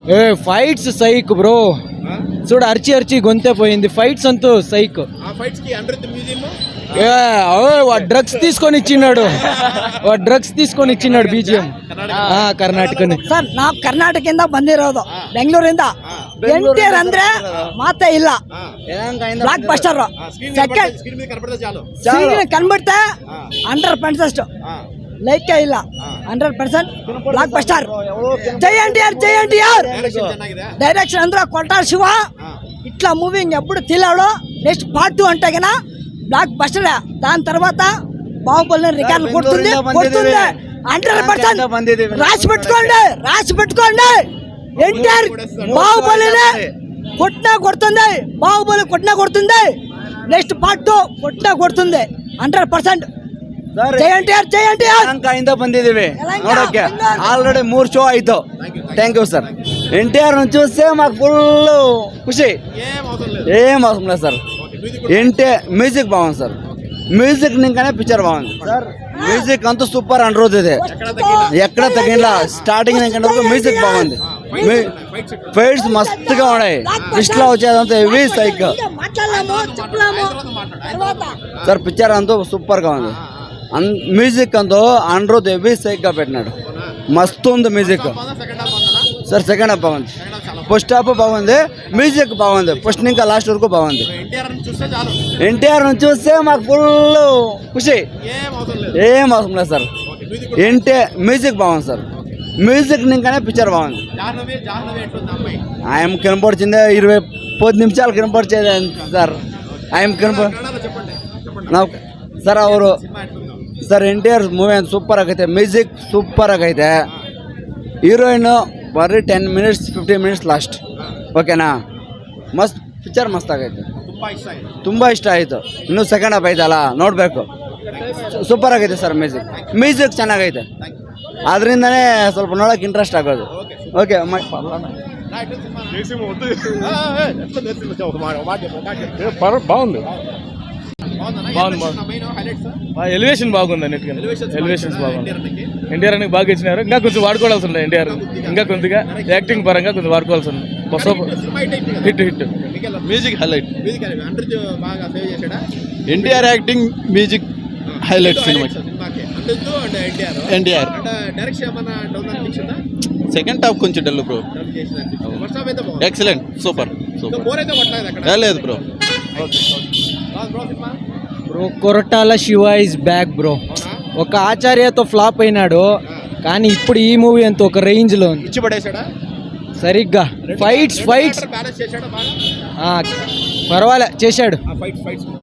ఏ fights psych bro, చూడు అరిచి అరిచి గొంతే పోయింది. ఫైట్స్ అంతా సైక్. వాడు డ్రగ్స్ తీసుకొని ఇచ్చినాడు, వాడు డ్రగ్స్ తీసుకొని ಇಚ್ಚಿನಾడు BGM. ಕರ್ನಾಟಕ ಸರ್, ನಾವು ಕರ್ನಾಟಕದಿಂದ ಬಂದಿರೋದು, ಬೆಂಗಳೂರಿಂದ. NTR ಅಂದ್ರೆ ಮಾತೇ ಇಲ್ಲ, ಬ್ಲಾಕ್ ಬಸ್ಟರ್. ಸೆಕೆಂಡ್ ಸ್ಕ್ರೀನ್ ಕನ್ಬಿಡ್ತೆ 100% ಲೈಕ್ ಇಲ್ಲ, 100% ಬ್ಲಾಕ್ ಬಸ್ಟರ್. జై ఎన్టీఆర్, జై ఎన్టీఆర్. డైరెక్షన్ ಅಂದ್ರೆ కొట్టాల శివ. ఇట్లా మూవింగ్ ఎప్పుడు తీలాడో. నెక్స్ట్ పార్ట్ 2 అంటే కన్నా బ్లాక్ బస్టర్. దాని తర్వాత బాహుబలి రికార్డులు కొడుతుంది 100%. రాసి పెట్టుకోండి. ఎన్టీఆర్ బాహుబలిని కొడుతుంది, బాహుబలి కొడుతుంది. నెక్స్ట్ పార్ట్ 2 కొడుతుంది 100%. ಜೈ ಎನ್ಟಿಆರ್, ಜೈ ಎನ್ಟಿಆರ್. ಯಲಹಂಕದಿಂದ ಬಂದಿದ್ದೀವಿ ನೋಡೋಕೆ. ఆల్రెడీ 3 షో ಆಯ್ತು. Thank you sir. ఎన్టీఆర్ చూస్తే మాకు ఫుల్ ఖుషి. ఏం అవసరం లేదు సార్. ఎన్టీఆర్ మ్యూజిక్ బాగుంది సార్. మ్యూజిక్ నింకానే పిక్చర్ బాగుంది సార్. మ్యూజిక్ అంతా సూపర్ అంటారు. ఇది ఎక్కడ తగిన స్టార్టింగ్ నింకంటే మ్యూజిక్ బాగుంది. ఫైట్స్ మస్తుగా ఉన్నాయి. ఇట్లా వచ్చేదంతా హెవీ సైక్ సార్. పిక్చర్ అంతా సూపర్ గా ఉంది. మ్యూజిక్ అంతా అనిరుద్ హెవీ సైక్ గా పెట్టినాడు. మస్తు ఉంది మ్యూజిక్ సార్. సెకండ్ హాఫ్ బాగుంది, ఫస్ట్ హాఫ్ బాగుంది, మ్యూజిక్ బాగుంది. ఫస్ట్ ఇంకా లాస్ట్ వరకు బాగుంది. ఎన్టీఆర్ చూస్తే మాకు ఫుల్ ఖుషి. ఏం అవసరం లేదు సార్. ఎన్టీఆర్ మ్యూజిక్ బాగుంది సార్. మ్యూజిక్ నింకానే పిక్చర్ బాగుంది. ఆయన కనపడుచిందే 20 నిమిషాలు కనపడిచేది సార్. ఆయన ನಾವು ಸರ್ ಅವರು ಸರ್ ಎನ್ಟಿಆರ್ ಮೂವಿ ಅಂತ ಸೂಪರ್ ಆಗೈತೆ. ಮ್ಯೂಸಿಕ್ ಸೂಪರ್ ಆಗೈತೆ. ಹೀರೋಯಿನ್ ಬರೀ 10 ಮಿನಿಟ್ಸ್ 15 ಮಿನಿಟ್ಸ್ ಲಾಸ್ಟ್. ಓಕೆನಾ? ಮಸ್ತ್ ಪಿಕ್ಚರ್ ಮಸ್ತ್ ಆಗೈತೆ. ತುಂಬ ಇಷ್ಟ ಆಯಿತು. ಇನ್ನೂ ಸೆಕೆಂಡ್ ಹಾಫ್ ಐತಲ್ಲ, ನೋಡಬೇಕು. ಸೂಪರ್ ಆಗೈತೆ ಸರ್. ಮ್ಯೂಸಿಕ್ ಚೆನ್ನಾಗೈತೆ. ಅದರಿಂದನೇ ಸ್ವಲ್ಪ ನೋಡೋಕೆ ಇಂಟ್ರೆಸ್ಟ್ ಆಗೋದು. ಓಕೆ బాగుంది. ఎలివేషన్ బాగుంది. అన్నిటికీ ఎలివేషన్స్ బాగుంది. ఎన్టీఆర్ అని బాగా ఇచ్చినారు. ఇంకా కొంచెం వాడుకోవాల్సి ఉంది. ఎన్టీఆర్ ఇంకా కొద్దిగా యాక్టింగ్ పరంగా కొంచెం వాడుకోవాల్సి ఉంది. Hit music highlight. NTR acting music highlight cinema. NTR second half కొంచెం డల్ బ్రో. Excellent, super. లేదు bro. Bro Koratala Siva is back bro. ఒక ఆచార్యతో ఫ్లాప్ అయినాడు, కానీ ఇప్పుడు ఈ మూవీ అంత ఒక రేంజ్ లో ఉంది. సరిగ్గా ఫైట్స్ పర్వాలే చేశాడు.